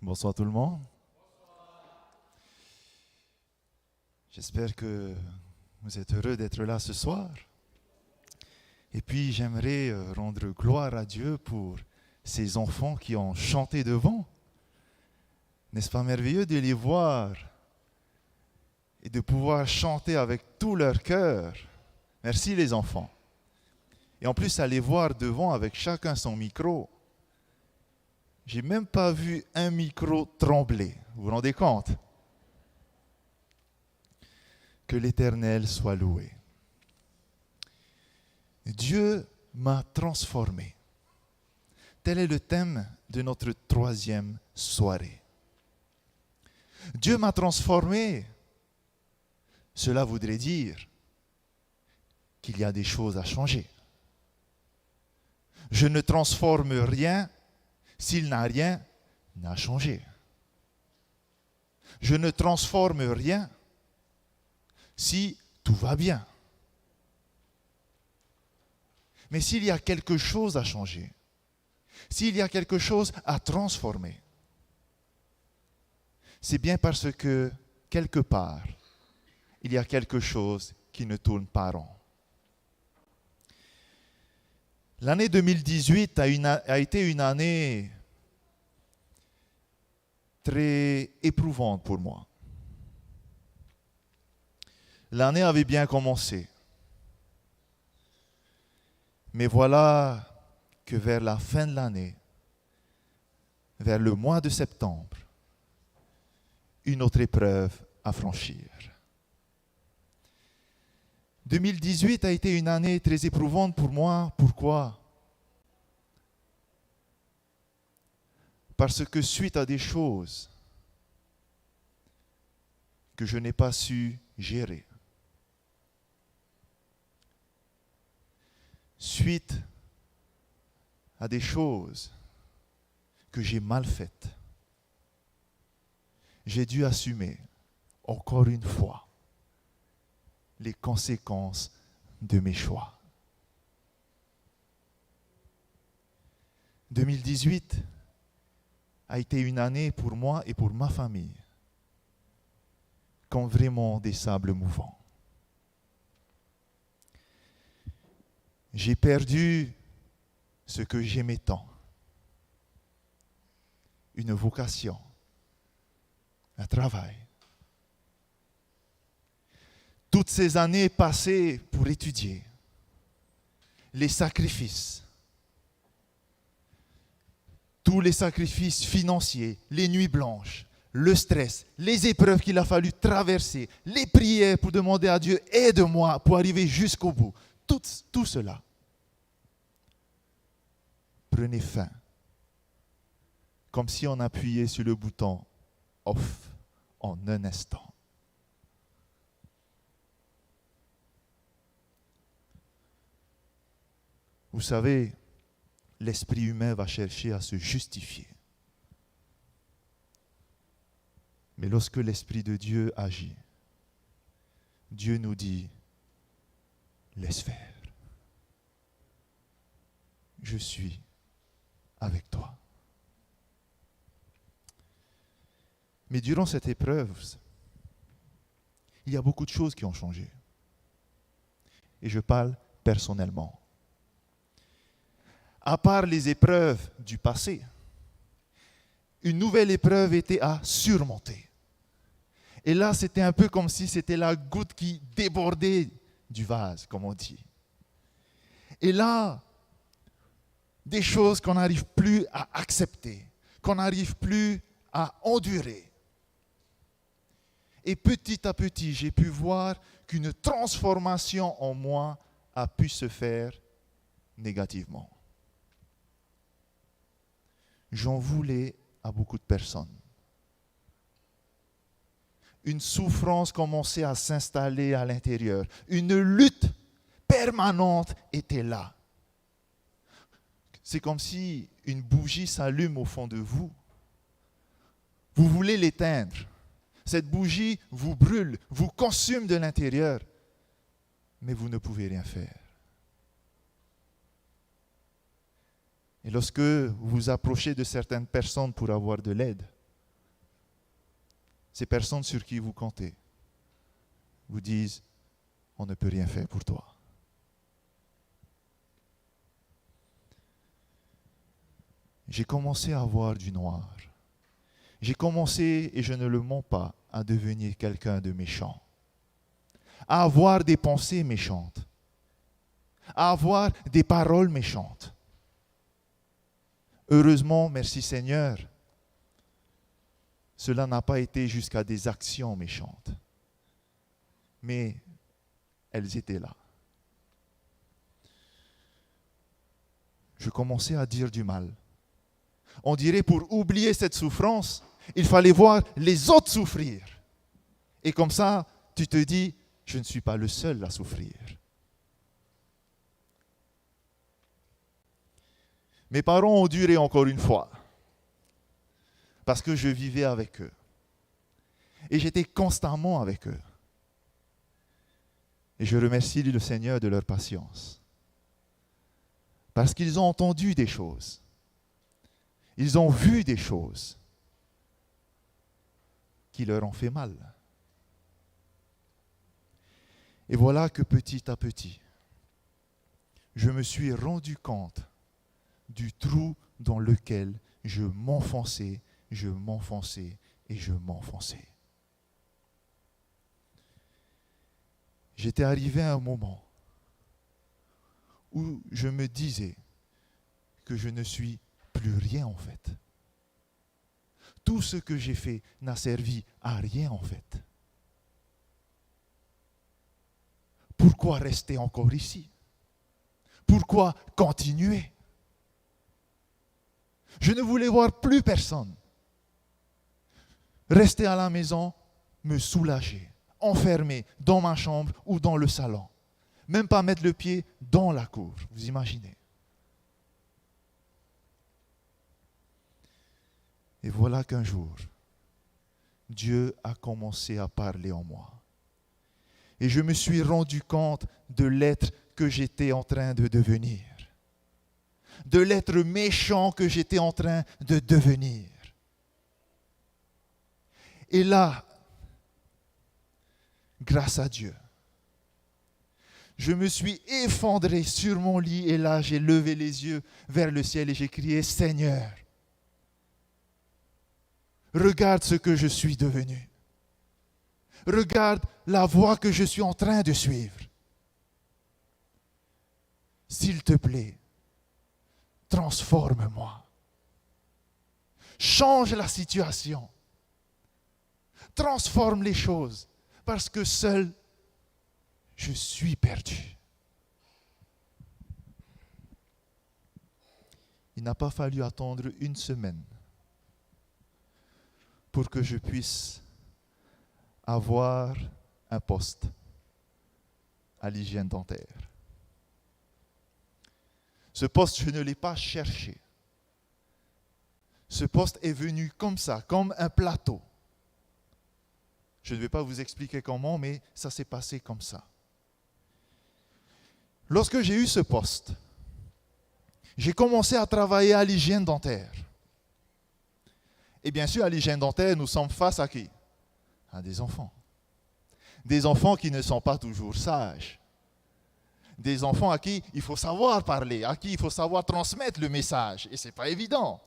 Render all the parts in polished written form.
Bonsoir tout le monde. J'espère que vous êtes heureux d'être là ce soir. Et puis j'aimerais rendre gloire à Dieu pour ces enfants qui ont chanté devant. N'est-ce pas merveilleux de les voir et de pouvoir chanter avec tout leur cœur? Merci les enfants. Et en plus, à les voir devant avec chacun son micro. J'ai même pas vu un micro trembler. Vous vous rendez compte? Que l'Éternel soit loué. Dieu m'a transformé. Tel est le thème de notre troisième soirée. Dieu m'a transformé. Cela voudrait dire qu'il y a des choses à changer. Je ne transforme rien s'il n'a rien à changer. Je ne transforme rien si tout va bien. Mais s'il y a quelque chose à changer, s'il y a quelque chose à transformer, c'est bien parce que, quelque part, il y a quelque chose qui ne tourne pas rond. L'année 2018 a été une année très éprouvante pour moi. L'année avait bien commencé. Mais voilà que vers la fin de l'année, vers le mois de septembre, une autre épreuve à franchir. 2018 a été une année très éprouvante pour moi. Pourquoi? Parce que suite à des choses que je n'ai pas su gérer, suite à des choses que j'ai mal faites, j'ai dû assumer encore une fois les conséquences de mes choix. 2018 a été une année pour moi et pour ma famille comme vraiment des sables mouvants. J'ai perdu ce que j'aimais tant, une vocation, un travail. Toutes ces années passées pour étudier, les sacrifices, tous les sacrifices financiers, les nuits blanches, le stress, les épreuves qu'il a fallu traverser, les prières pour demander à Dieu, aide-moi pour arriver jusqu'au bout. Tout cela prenait fin, comme si on appuyait sur le bouton off en un instant. Vous savez, l'esprit humain va chercher à se justifier. Mais lorsque l'Esprit de Dieu agit, Dieu nous dit, laisse faire. Je suis avec toi. Mais durant cette épreuve, il y a beaucoup de choses qui ont changé. Et je parle personnellement. À part les épreuves du passé, une nouvelle épreuve était à surmonter. Et là, c'était un peu comme si c'était la goutte qui débordait du vase, comme on dit. Et là, des choses qu'on n'arrive plus à accepter, qu'on n'arrive plus à endurer. Et petit à petit, j'ai pu voir qu'une transformation en moi a pu se faire négativement. J'en voulais à beaucoup de personnes. Une souffrance commençait à s'installer à l'intérieur. Une lutte permanente était là. C'est comme si une bougie s'allume au fond de vous. Vous voulez l'éteindre. Cette bougie vous brûle, vous consume de l'intérieur, mais vous ne pouvez rien faire. Et lorsque vous vous approchez de certaines personnes pour avoir de l'aide, ces personnes sur qui vous comptez vous disent « on ne peut rien faire pour toi ». J'ai commencé à voir du noir. J'ai commencé, et je ne le mens pas, à devenir quelqu'un de méchant, à avoir des pensées méchantes, à avoir des paroles méchantes. Heureusement, merci Seigneur, cela n'a pas été jusqu'à des actions méchantes, mais elles étaient là. Je commençais à dire du mal. On dirait pour oublier cette souffrance, il fallait voir les autres souffrir. Et comme ça, tu te dis, je ne suis pas le seul à souffrir. Mes parents ont duré encore une fois, parce que je vivais avec eux. Et j'étais constamment avec eux. Et je remercie le Seigneur de leur patience. Parce qu'ils ont entendu des choses. Ils ont vu des choses qui leur ont fait mal. Et voilà que petit à petit, je me suis rendu compte du trou dans lequel je m'enfonçais et je m'enfonçais. J'étais arrivé à un moment où je me disais que je ne suis plus rien en fait. Tout ce que j'ai fait n'a servi à rien en fait. Pourquoi rester encore ici? Pourquoi continuer? Je ne voulais voir plus personne. Rester à la maison, me soulager, enfermé dans ma chambre ou dans le salon. Même pas mettre le pied dans la cour, vous imaginez. Et voilà qu'un jour, Dieu a commencé à parler en moi. Et je me suis rendu compte de l'être que j'étais en train de devenir. De l'être méchant que j'étais en train de devenir. Et là, grâce à Dieu, je me suis effondré sur mon lit et là, j'ai levé les yeux vers le ciel et j'ai crié, Seigneur, regarde ce que je suis devenu. Regarde la voie que je suis en train de suivre. S'il te plaît, transforme-moi. Change la situation. Transforme les choses. Parce que seul, je suis perdu. Il n'a pas fallu attendre une semaine pour que je puisse avoir un poste à l'hygiène dentaire. Ce poste, je ne l'ai pas cherché. Ce poste est venu comme ça, comme un plateau. Je ne vais pas vous expliquer comment, mais ça s'est passé comme ça. Lorsque j'ai eu ce poste, j'ai commencé à travailler à l'hygiène dentaire. Et bien sûr, à l'hygiène dentaire, nous sommes face à qui? À des enfants. Des enfants qui ne sont pas toujours sages. Des enfants à qui il faut savoir parler, à qui il faut savoir transmettre le message. Et ce n'est pas évident.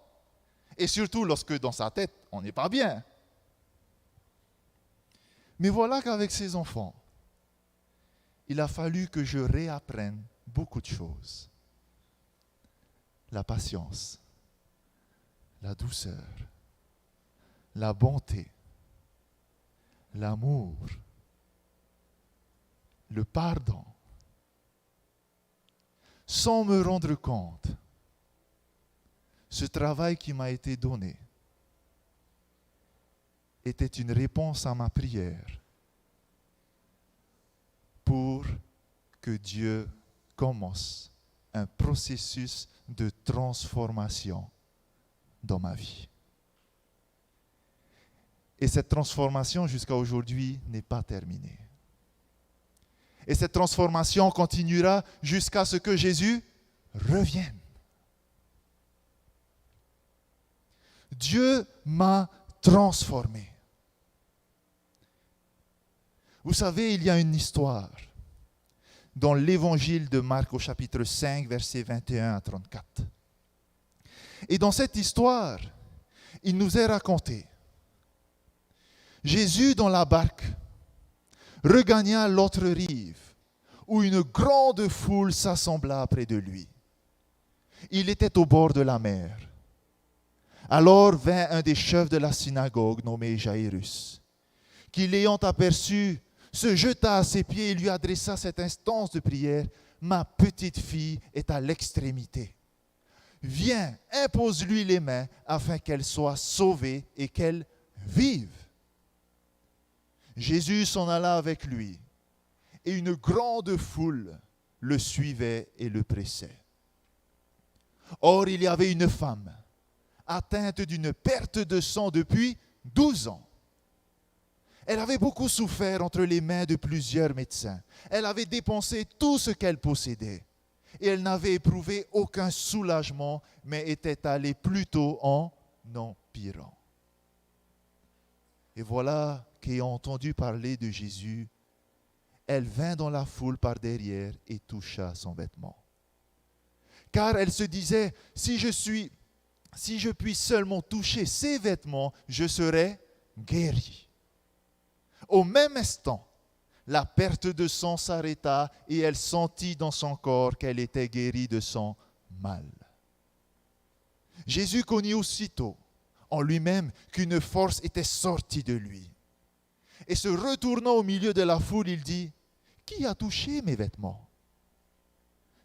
Et surtout lorsque dans sa tête, on n'est pas bien. Mais voilà qu'avec ces enfants, il a fallu que je réapprenne beaucoup de choses. La patience, la douceur, la bonté, l'amour, le pardon, sans me rendre compte, ce travail qui m'a été donné était une réponse à ma prière pour que Dieu commence un processus de transformation dans ma vie. Et cette transformation jusqu'à aujourd'hui n'est pas terminée. Et cette transformation continuera jusqu'à ce que Jésus revienne. Dieu m'a transformé. Vous savez, il y a une histoire dans l'évangile de Marc au chapitre 5, versets 21 à 34. Et dans cette histoire, il nous est raconté, Jésus dans la barque regagna l'autre rive, où une grande foule s'assembla près de lui. Il était au bord de la mer. Alors vint un des chefs de la synagogue, nommé Jaïrus, qui l'ayant aperçu, se jeta à ses pieds et lui adressa cette instance de prière. « Ma petite fille est à l'extrémité. Viens, impose-lui les mains afin qu'elle soit sauvée et qu'elle vive. » Jésus s'en alla avec lui, et une grande foule le suivait et le pressait. Or, il y avait une femme atteinte d'une perte de sang depuis 12 ans. Elle avait beaucoup souffert entre les mains de plusieurs médecins. Elle avait dépensé tout ce qu'elle possédait, et elle n'avait éprouvé aucun soulagement, mais était allée plutôt en empirant. Et voilà qu'ayant entendu parler de Jésus, elle vint dans la foule par derrière et toucha son vêtement. Car elle se disait, si je puis seulement toucher ses vêtements, je serai guérie. Au même instant, la perte de sang s'arrêta et elle sentit dans son corps qu'elle était guérie de son mal. Jésus connut aussitôt en lui-même qu'une force était sortie de lui. Et se retournant au milieu de la foule, il dit, « Qui a touché mes vêtements ?»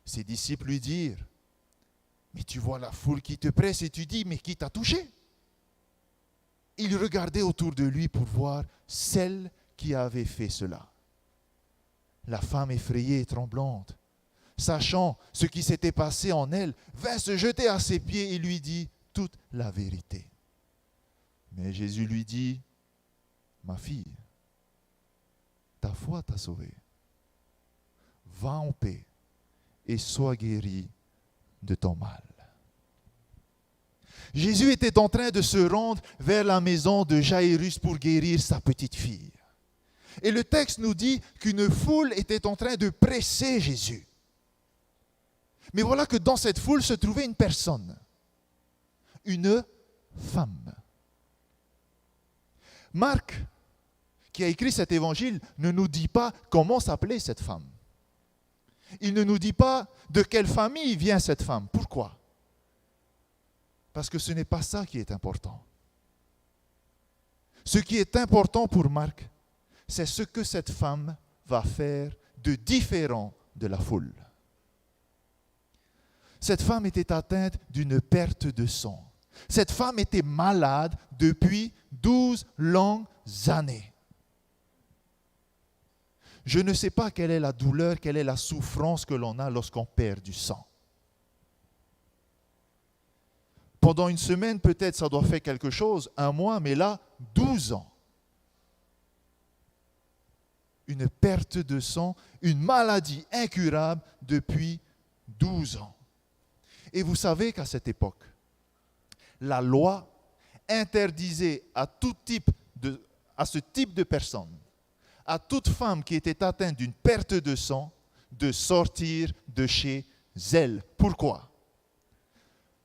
Ses disciples lui dirent, « Mais tu vois la foule qui te presse et tu dis, mais qui t'a touché ?» Il regardait autour de lui pour voir celle qui avait fait cela. La femme effrayée et tremblante, sachant ce qui s'était passé en elle, vint se jeter à ses pieds et lui dit toute la vérité. Mais Jésus lui dit, « Ma fille, ta foi t'a sauvée. Va en paix et sois guérie de ton mal. » Jésus était en train de se rendre vers la maison de Jaïrus pour guérir sa petite fille. Et le texte nous dit qu'une foule était en train de presser Jésus. Mais voilà que dans cette foule se trouvait une personne, une femme. Marc, qui a écrit cet évangile, ne nous dit pas comment s'appelait cette femme. Il ne nous dit pas de quelle famille vient cette femme. Pourquoi ? Parce que ce n'est pas ça qui est important. Ce qui est important pour Marc, c'est ce que cette femme va faire de différent de la foule. Cette femme était atteinte d'une perte de sang. Cette femme était malade depuis 12 longues années. Je ne sais pas quelle est la douleur, quelle est la souffrance que l'on a lorsqu'on perd du sang. Pendant une semaine, peut-être ça doit faire quelque chose, un mois, mais là, 12 ans. Une perte de sang, une maladie incurable depuis 12 ans. Et vous savez qu'à cette époque, la loi interdisait à ce type de personne, à toute femme qui était atteinte d'une perte de sang, de sortir de chez elle. Pourquoi ?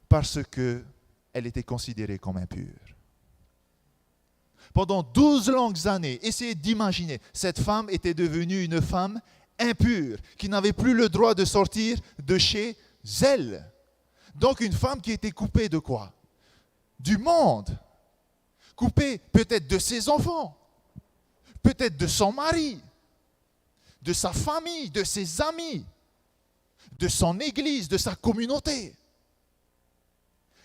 Parce qu'elle était considérée comme impure. Pendant 12 longues années, essayez d'imaginer, cette femme était devenue une femme impure, qui n'avait plus le droit de sortir de chez elle. Donc une femme qui était coupée de quoi ? Du monde, coupée peut-être de ses enfants, peut-être de son mari, de sa famille, de ses amis. de son église, de sa communauté.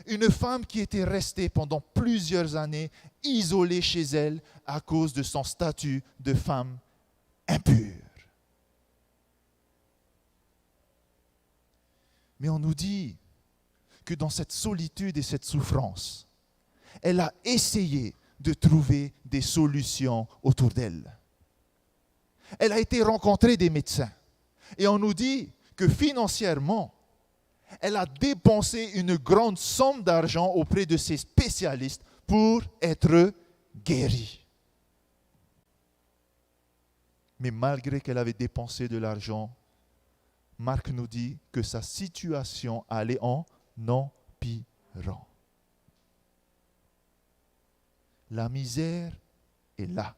Une femme qui était restée pendant plusieurs années isolée chez elle à cause de son statut de femme impure. Mais on nous dit que dans cette solitude et cette souffrance, elle a essayé de trouver des solutions autour d'elle. Elle a été rencontrer des médecins. Et on nous dit que financièrement, elle a dépensé une grande somme d'argent auprès de ces spécialistes pour être guérie. Mais malgré qu'elle avait dépensé de l'argent, Marc nous dit que sa situation allait en empirant. La misère est là.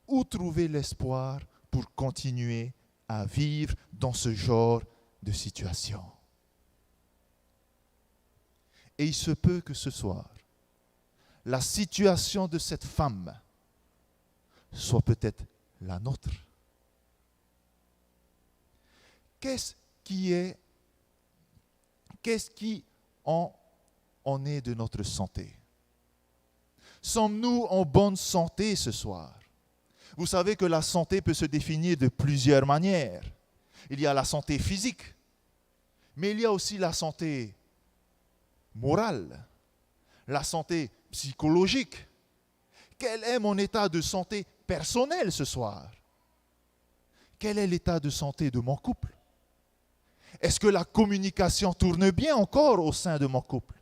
Où trouver l'espoir pour continuer à vivre dans ce genre de situation? Et il se peut que ce soir, la situation de cette femme soit peut-être la nôtre. Qu'est-ce qui en est de notre santé? Sommes-nous en bonne santé ce soir? Vous savez que la santé peut se définir de plusieurs manières. Il y a la santé physique, mais il y a aussi la santé morale, la santé psychologique. Quel est mon état de santé personnel ce soir? Quel est l'état de santé de mon couple? Est-ce que la communication tourne bien encore au sein de mon couple?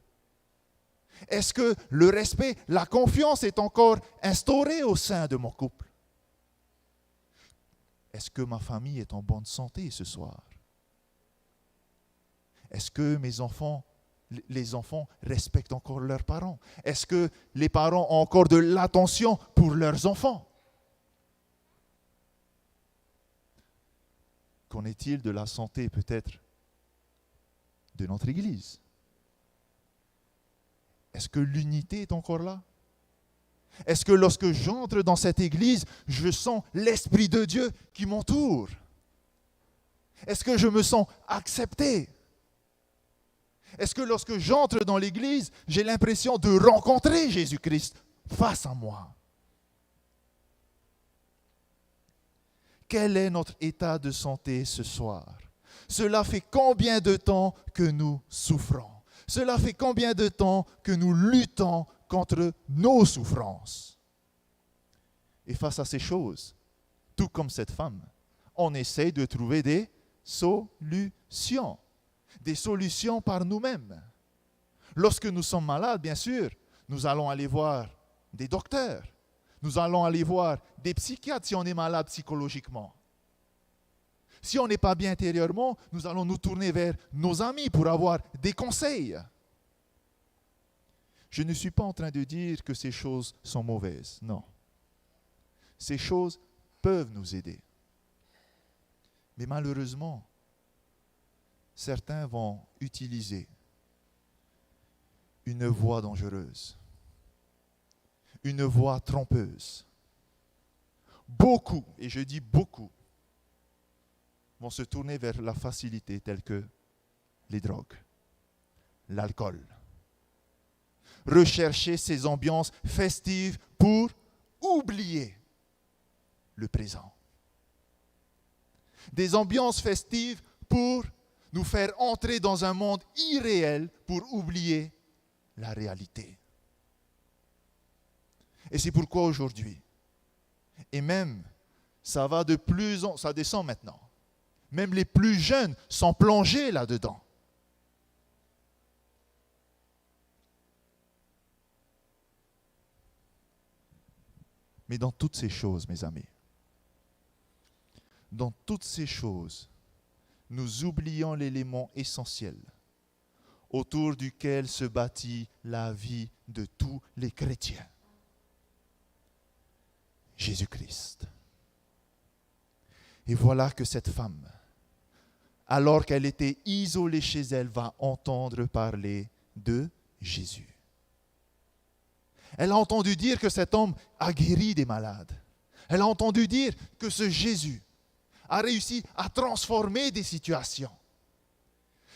Est-ce que le respect, la confiance est encore instaurée au sein de mon couple? Est-ce que ma famille est en bonne santé ce soir? Est-ce que les enfants respectent encore leurs parents? Est-ce que les parents ont encore de l'attention pour leurs enfants? Qu'en est-il de la santé peut-être de notre Église? Est-ce que l'unité est encore là? Est-ce que lorsque j'entre dans cette Église, je sens l'Esprit de Dieu qui m'entoure? Est-ce que je me sens accepté? Est-ce que lorsque j'entre dans l'Église, j'ai l'impression de rencontrer Jésus-Christ face à moi? Quel est notre état de santé ce soir? Cela fait combien de temps que nous souffrons? Cela fait combien de temps que nous luttons contre nos souffrances? Et face à ces choses, tout comme cette femme, on essaie de trouver des solutions par nous-mêmes. Lorsque nous sommes malades, bien sûr, nous allons aller voir des docteurs. Nous allons aller voir des psychiatres si on est malade psychologiquement. Si on n'est pas bien intérieurement, nous allons nous tourner vers nos amis pour avoir des conseils. Je ne suis pas en train de dire que ces choses sont mauvaises, non. Ces choses peuvent nous aider. Mais malheureusement, certains vont utiliser une voie dangereuse, une voie trompeuse. Beaucoup, et je dis beaucoup, vont se tourner vers la facilité telle que les drogues, l'alcool. Rechercher ces ambiances festives pour oublier le présent. Des ambiances festives pour nous faire entrer dans un monde irréel pour oublier la réalité. Et c'est pourquoi aujourd'hui, et même ça descend maintenant, même les plus jeunes sont plongés là-dedans. Mais dans toutes ces choses, mes amis, dans toutes ces choses, nous oublions l'élément essentiel autour duquel se bâtit la vie de tous les chrétiens. Jésus-Christ. Et voilà que cette femme, alors qu'elle était isolée chez elle, va entendre parler de Jésus. Elle a entendu dire que cet homme a guéri des malades. Elle a entendu dire que ce Jésus a réussi à transformer des situations.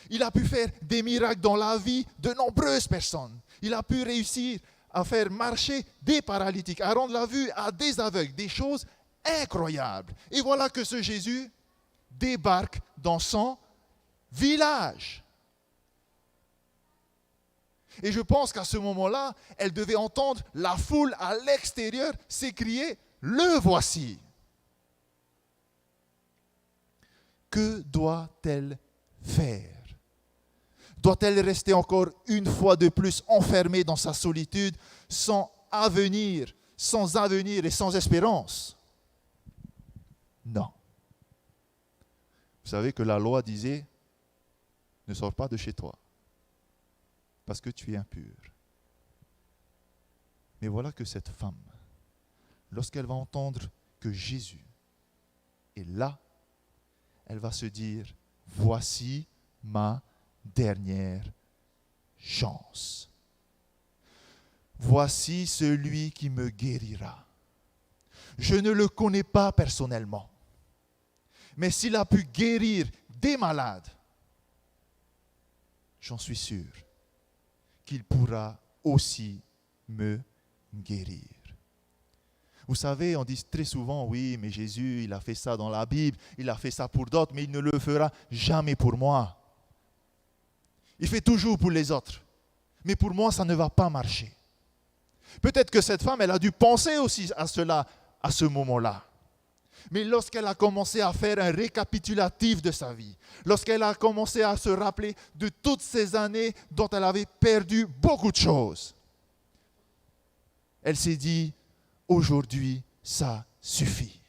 Il a pu faire des miracles dans la vie de nombreuses personnes. Il a pu réussir à faire marcher des paralytiques, à rendre la vue à des aveugles, des choses incroyables. Et voilà que ce Jésus débarque dans son village. Et je pense qu'à ce moment-là, elle devait entendre la foule à l'extérieur s'écrier « Le voici ». Que doit-elle faire? Doit-elle rester encore une fois de plus enfermée dans sa solitude, sans avenir et sans espérance? Non. Vous savez que la loi disait, ne sors pas de chez toi, parce que tu es impur. Mais voilà que cette femme, lorsqu'elle va entendre que Jésus est là, elle va se dire, voici ma dernière chance. Voici celui qui me guérira. Je ne le connais pas personnellement, mais s'il a pu guérir des malades, j'en suis sûr qu'il pourra aussi me guérir. Vous savez, on dit très souvent, oui, mais Jésus, il a fait ça dans la Bible, il a fait ça pour d'autres, mais il ne le fera jamais pour moi. Il fait toujours pour les autres, mais pour moi, ça ne va pas marcher. Peut-être que cette femme, elle a dû penser aussi à cela, à ce moment-là. Mais lorsqu'elle a commencé à faire un récapitulatif de sa vie, lorsqu'elle a commencé à se rappeler de toutes ces années dont elle avait perdu beaucoup de choses, elle s'est dit, aujourd'hui, ça suffit.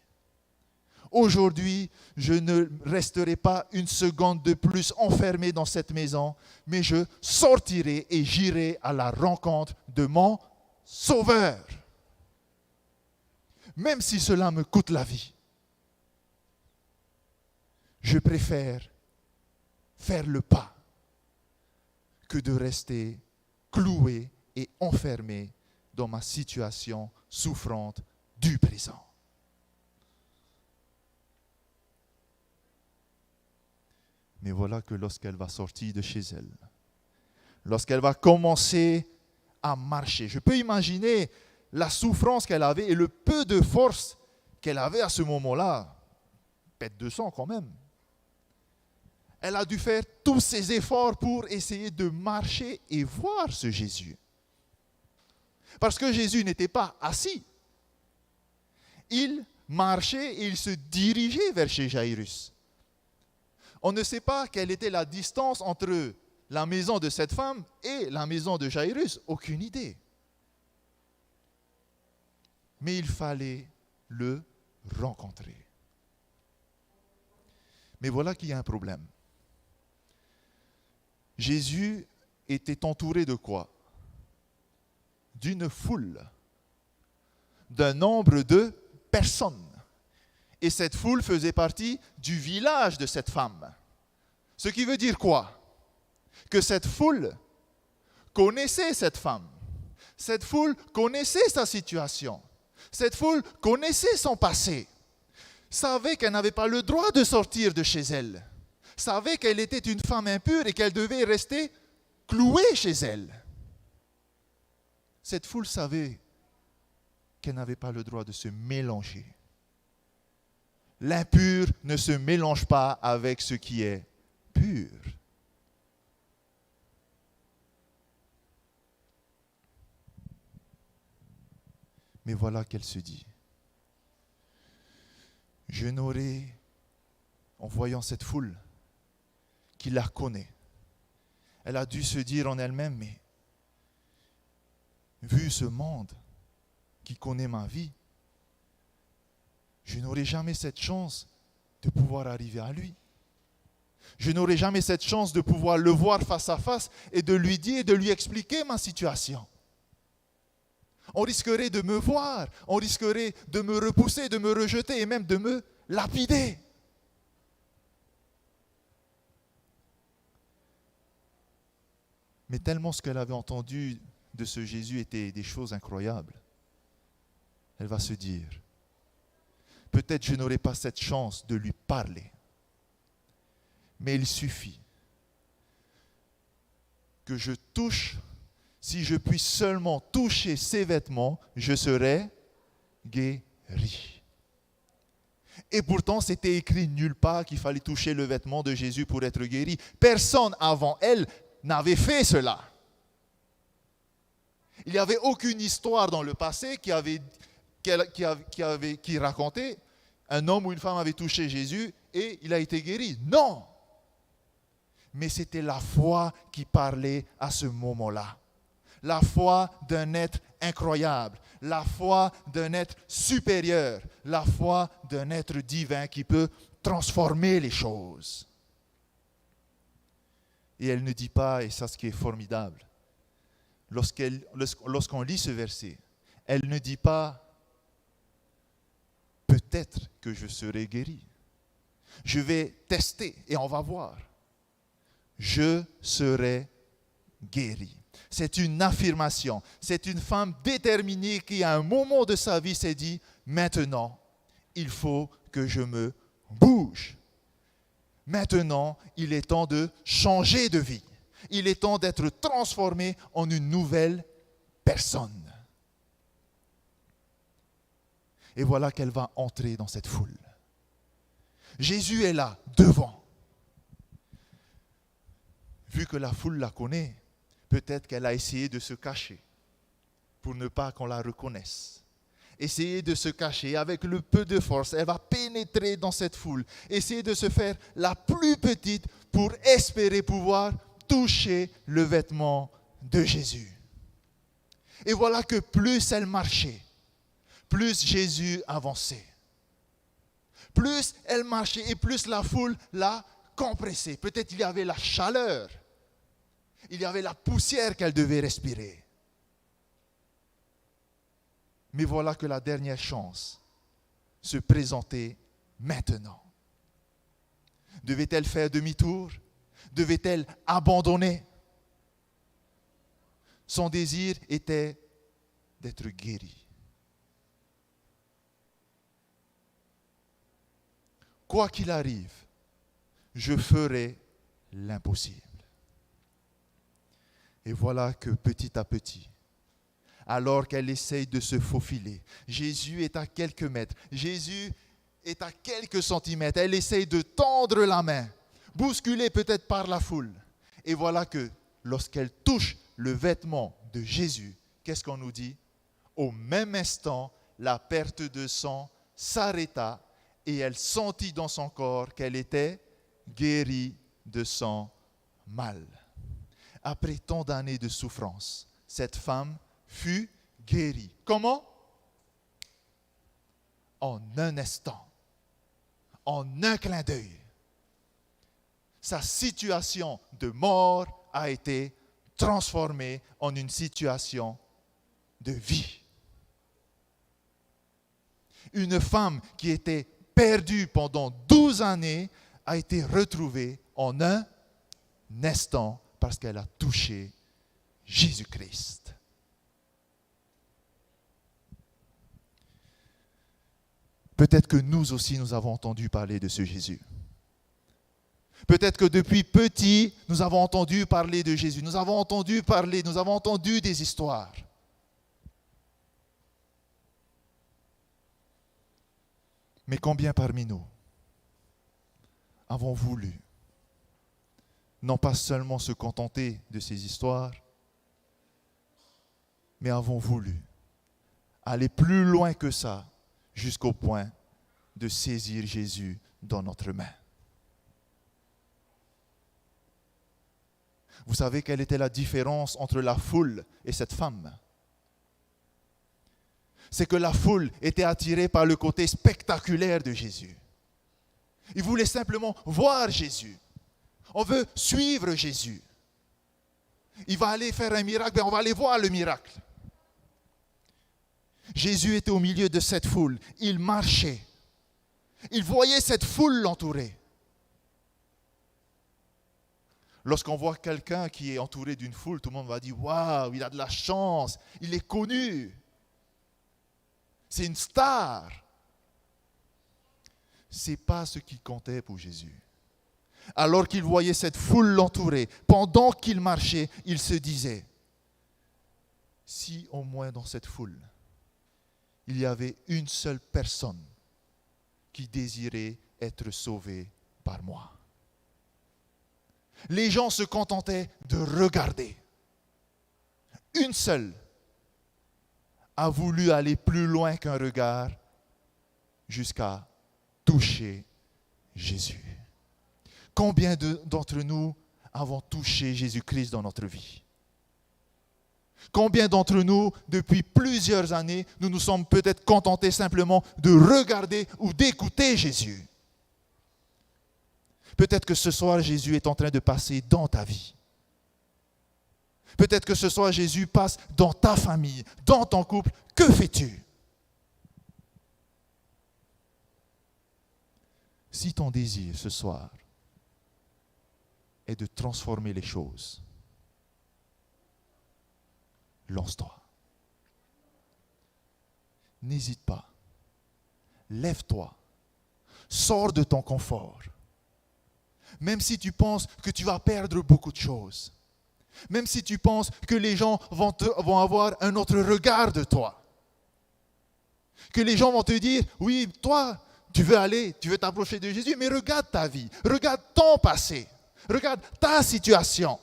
Aujourd'hui, je ne resterai pas une seconde de plus enfermé dans cette maison, mais je sortirai et j'irai à la rencontre de mon Sauveur. Même si cela me coûte la vie, je préfère faire le pas que de rester cloué et enfermé dans ma situation souffrante du présent. Mais voilà que lorsqu'elle va sortir de chez elle, lorsqu'elle va commencer à marcher, je peux imaginer la souffrance qu'elle avait et le peu de force qu'elle avait à ce moment-là. Pète de sang quand même. Elle a dû faire tous ses efforts pour essayer de marcher et voir ce Jésus. Parce que Jésus n'était pas assis. Il marchait et il se dirigeait vers chez Jairus. On ne sait pas quelle était la distance entre la maison de cette femme et la maison de Jairus. Aucune idée. Mais il fallait le rencontrer. Mais voilà qu'il y a un problème. Jésus était entouré de quoi? D'une foule, d'un nombre de personnes. Et cette foule faisait partie du village de cette femme. Ce qui veut dire quoi? Que cette foule connaissait cette femme. Cette foule connaissait sa situation. Cette foule connaissait son passé. Savait qu'elle n'avait pas le droit de sortir de chez elle. Savait qu'elle était une femme impure et qu'elle devait rester clouée chez elle. Cette foule savait qu'elle n'avait pas le droit de se mélanger. L'impur ne se mélange pas avec ce qui est pur. Mais voilà qu'elle se dit, je n'aurai, en voyant cette foule, qui la connaît, elle a dû se dire en elle-même, mais vu ce monde qui connaît ma vie, je n'aurai jamais cette chance de pouvoir arriver à lui. Je n'aurai jamais cette chance de pouvoir le voir face à face et de lui dire, de lui expliquer ma situation. On risquerait de me voir, on risquerait de me repousser, de me rejeter et même de me lapider. Mais tellement ce qu'elle avait entendu de ce Jésus était des choses incroyables. Elle va se dire, peut-être je n'aurai pas cette chance de lui parler. Mais il suffit que je touche, si je puis seulement toucher ses vêtements, je serai guéri. Et pourtant, c'était écrit nulle part qu'il fallait toucher le vêtement de Jésus pour être guéri. Personne avant elle n'avait fait cela. Il n'y avait aucune histoire dans le passé qui racontait un homme ou une femme avait touché Jésus et il a été guéri. Non! Mais c'était la foi qui parlait à ce moment-là. La foi d'un être incroyable, la foi d'un être supérieur, la foi d'un être divin qui peut transformer les choses. Et elle ne dit pas, et ça ce qui est formidable, lorsqu'on lit ce verset, elle ne dit pas « peut-être que je serai guéri ». Je vais tester et on va voir. Je serai guéri. C'est une affirmation. C'est une femme déterminée qui, à un moment de sa vie, s'est dit « maintenant, il faut que je me bouge. Maintenant, il est temps de changer de vie. Il est temps d'être transformé en une nouvelle personne. » Et voilà qu'elle va entrer dans cette foule. Jésus est là, devant. Vu que la foule la connaît, peut-être qu'elle a essayé de se cacher pour ne pas qu'on la reconnaisse. Essayer de se cacher avec le peu de force, elle va pénétrer dans cette foule, essayer de se faire la plus petite pour espérer pouvoir toucher le vêtement de Jésus. Et voilà que plus elle marchait, plus Jésus avançait. Plus elle marchait et plus la foule la compressait. Peut-être il y avait la chaleur, il y avait la poussière qu'elle devait respirer. Mais voilà que la dernière chance se présentait maintenant. Devait-elle faire demi-tour? Devait-elle abandonner? Son désir était d'être guérie. Quoi qu'il arrive, je ferai l'impossible. Et voilà que petit à petit, alors qu'elle essaye de se faufiler, Jésus est à quelques mètres, Jésus est à quelques centimètres, elle essaye de tendre la main, bousculée peut-être par la foule. Et voilà que lorsqu'elle touche le vêtement de Jésus, qu'est-ce qu'on nous dit? Au même instant, la perte de sang s'arrêta et elle sentit dans son corps qu'elle était guérie de son mal. Après tant d'années de souffrance, cette femme fut guérie. Comment? En un instant, en un clin d'œil. Sa situation de mort a été transformée en une situation de vie. Une femme qui était perdue pendant 12 années a été retrouvée en un instant parce qu'elle a touché Jésus-Christ. Peut-être que nous aussi, nous avons entendu parler de ce Jésus. Peut-être que depuis petit, nous avons entendu parler de Jésus. Nous avons entendu parler, nous avons entendu des histoires. Mais combien parmi nous avons voulu non pas seulement se contenter de ces histoires, mais avons voulu aller plus loin que ça, jusqu'au point de saisir Jésus dans notre main. Vous savez quelle était la différence entre la foule et cette femme? C'est que la foule était attirée par le côté spectaculaire de Jésus. Ils voulaient simplement voir Jésus. On veut suivre Jésus. Il va aller faire un miracle, mais on va aller voir le miracle. Jésus était au milieu de cette foule. Il marchait. Il voyait cette foule l'entourer. Lorsqu'on voit quelqu'un qui est entouré d'une foule, tout le monde va dire « Waouh, il a de la chance, il est connu. C'est une star. » ce n'est pas ce qui comptait pour Jésus. Alors qu'il voyait cette foule l'entourer, pendant qu'il marchait, il se disait, si au moins dans cette foule, il y avait une seule personne qui désirait être sauvée par moi. Les gens se contentaient de regarder. Une seule a voulu aller plus loin qu'un regard jusqu'à toucher Jésus. Combien d'entre nous avons touché Jésus-Christ dans notre vie? Combien d'entre nous, depuis plusieurs années, nous nous sommes peut-être contentés simplement de regarder ou d'écouter Jésus? Peut-être que ce soir, Jésus est en train de passer dans ta vie. Peut-être que ce soir, Jésus passe dans ta famille, dans ton couple. Que fais-tu? Si ton désir ce soir est de transformer les choses, lance-toi. N'hésite pas. Lève-toi. Sors de ton confort. Même si tu penses que tu vas perdre beaucoup de choses. Même si tu penses que les gens vont avoir un autre regard de toi. Que les gens vont te dire, oui, toi, tu veux t'approcher de Jésus, mais regarde ta vie, regarde ton passé, regarde ta situation.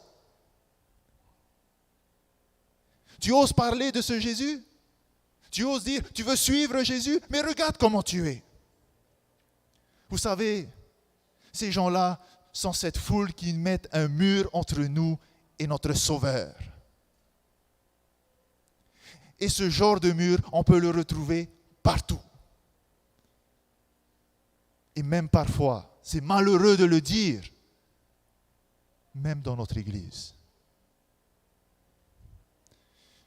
Tu oses parler de ce Jésus? Tu oses dire, tu veux suivre Jésus, mais regarde comment tu es. Vous savez, ces gens-là sont cette foule qui mettent un mur entre nous et notre Sauveur. Et ce genre de mur, on peut le retrouver partout. Et même parfois, c'est malheureux de le dire, même dans notre Église.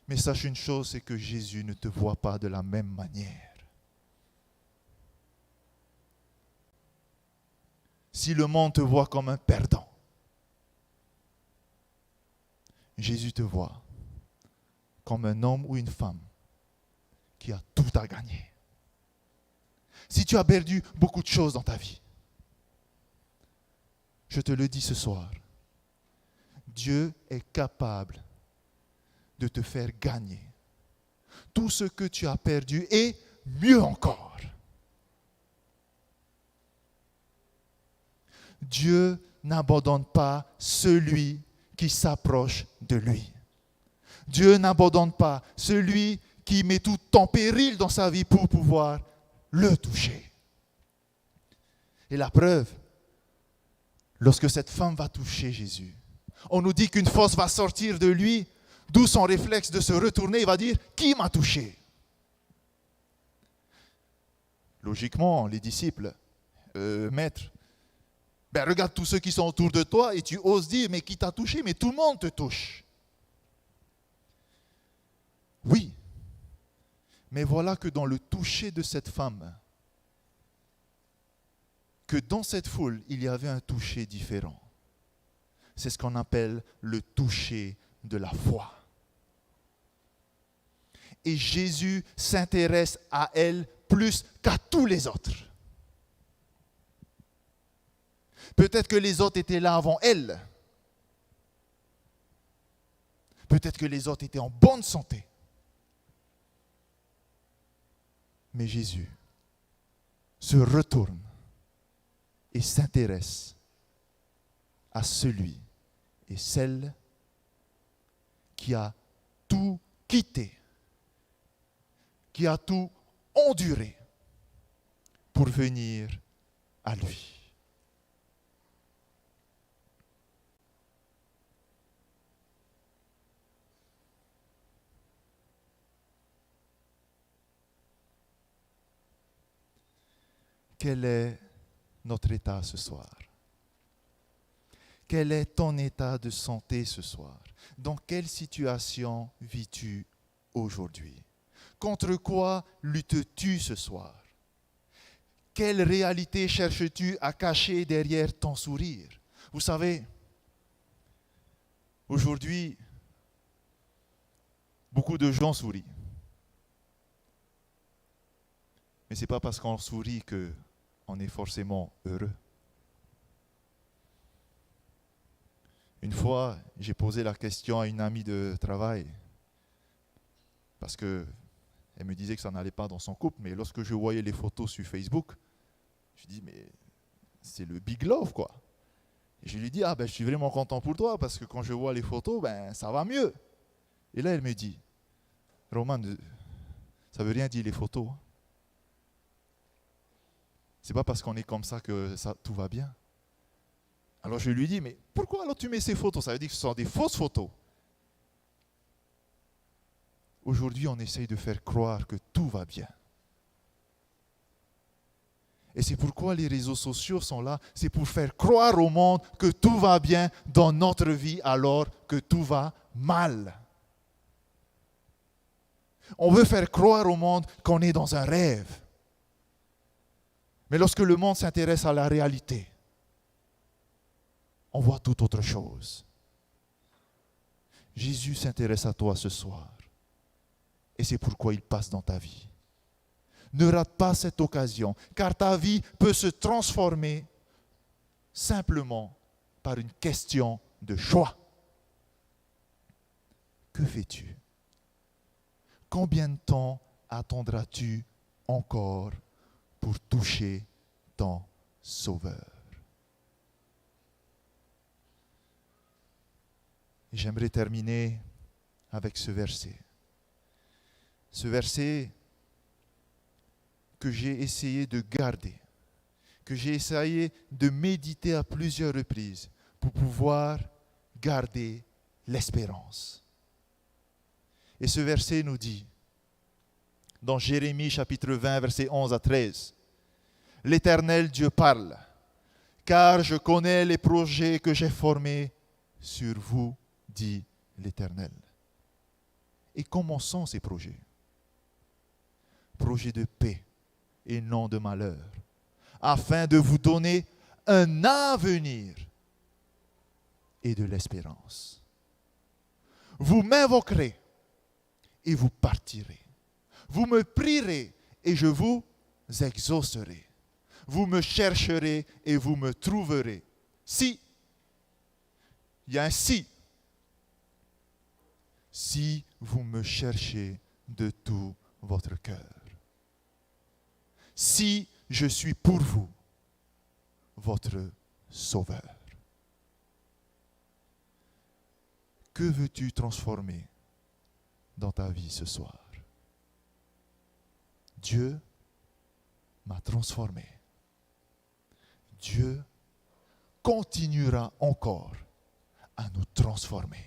Mais sache une chose, c'est que Jésus ne te voit pas de la même manière. Si le monde te voit comme un perdant, Jésus te voit comme un homme ou une femme qui a tout à gagner. Si tu as perdu beaucoup de choses dans ta vie, je te le dis ce soir, Dieu est capable de te faire gagner tout ce que tu as perdu et mieux encore. Dieu n'abandonne pas celui qui s'approche de lui. Dieu n'abandonne pas celui qui met tout en péril dans sa vie pour pouvoir le toucher. Et la preuve, lorsque cette femme va toucher Jésus, on nous dit qu'une force va sortir de lui, d'où son réflexe de se retourner, il va dire « Qui m'a touché ?» Logiquement, les disciples, maître, regarde tous ceux qui sont autour de toi et tu oses dire « Mais qui t'a touché ?» Mais tout le monde te touche. Oui, mais voilà que dans le toucher de cette femme, que dans cette foule, il y avait un toucher différent. C'est ce qu'on appelle le toucher de la foi. Et Jésus s'intéresse à elle plus qu'à tous les autres. Peut-être que les autres étaient là avant elle. Peut-être que les autres étaient en bonne santé. Mais Jésus se retourne et s'intéresse à celui et celle qui a tout quitté, qui a tout enduré pour venir à lui. Quel est notre état ce soir? Quel est ton état de santé ce soir? Dans quelle situation vis-tu aujourd'hui? Contre quoi luttes-tu ce soir? Quelle réalité cherches-tu à cacher derrière ton sourire? Vous savez, aujourd'hui, beaucoup de gens sourient. Mais ce n'est pas parce qu'on sourit que on est forcément heureux. Une fois, j'ai posé la question à une amie de travail, parce qu'elle me disait que ça n'allait pas dans son couple, mais lorsque je voyais les photos sur Facebook, je dis, mais c'est le big love, quoi. Et je lui dis, je suis vraiment content pour toi, parce que quand je vois les photos, ça va mieux. Et là, elle me dit, Roman, ça veut rien dire les photos. C'est pas parce qu'on est comme ça que tout va bien. Alors je lui dis, mais pourquoi alors tu mets ces photos? Ça veut dire que ce sont des fausses photos. Aujourd'hui, on essaye de faire croire que tout va bien. Et c'est pourquoi les réseaux sociaux sont là, c'est pour faire croire au monde que tout va bien dans notre vie alors que tout va mal. On veut faire croire au monde qu'on est dans un rêve. Mais lorsque le monde s'intéresse à la réalité, on voit toute autre chose. Jésus s'intéresse à toi ce soir. Et c'est pourquoi il passe dans ta vie. Ne rate pas cette occasion, car ta vie peut se transformer simplement par une question de choix. Que fais-tu? Combien de temps attendras-tu encore pour toucher ton Sauveur? Et j'aimerais terminer avec ce verset. Ce verset que j'ai essayé de garder, que j'ai essayé de méditer à plusieurs reprises pour pouvoir garder l'espérance. Et ce verset nous dit, dans Jérémie chapitre 20, versets 11 à 13, « L'Éternel Dieu parle, car je connais les projets que j'ai formés sur vous, dit l'Éternel. » Et comment sont ces projets? Projets de paix et non de malheur, afin de vous donner un avenir et de l'espérance. Vous m'invoquerez et vous partirez. Vous me prierez et je vous exaucerai. Vous me chercherez et vous me trouverez. Si, il y a un si. Si vous me cherchez de tout votre cœur. Si je suis pour vous, votre Sauveur. Que veux-tu transformer dans ta vie ce soir? Dieu m'a transformé. Dieu continuera encore à nous transformer.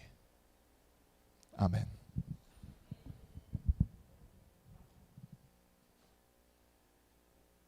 Amen.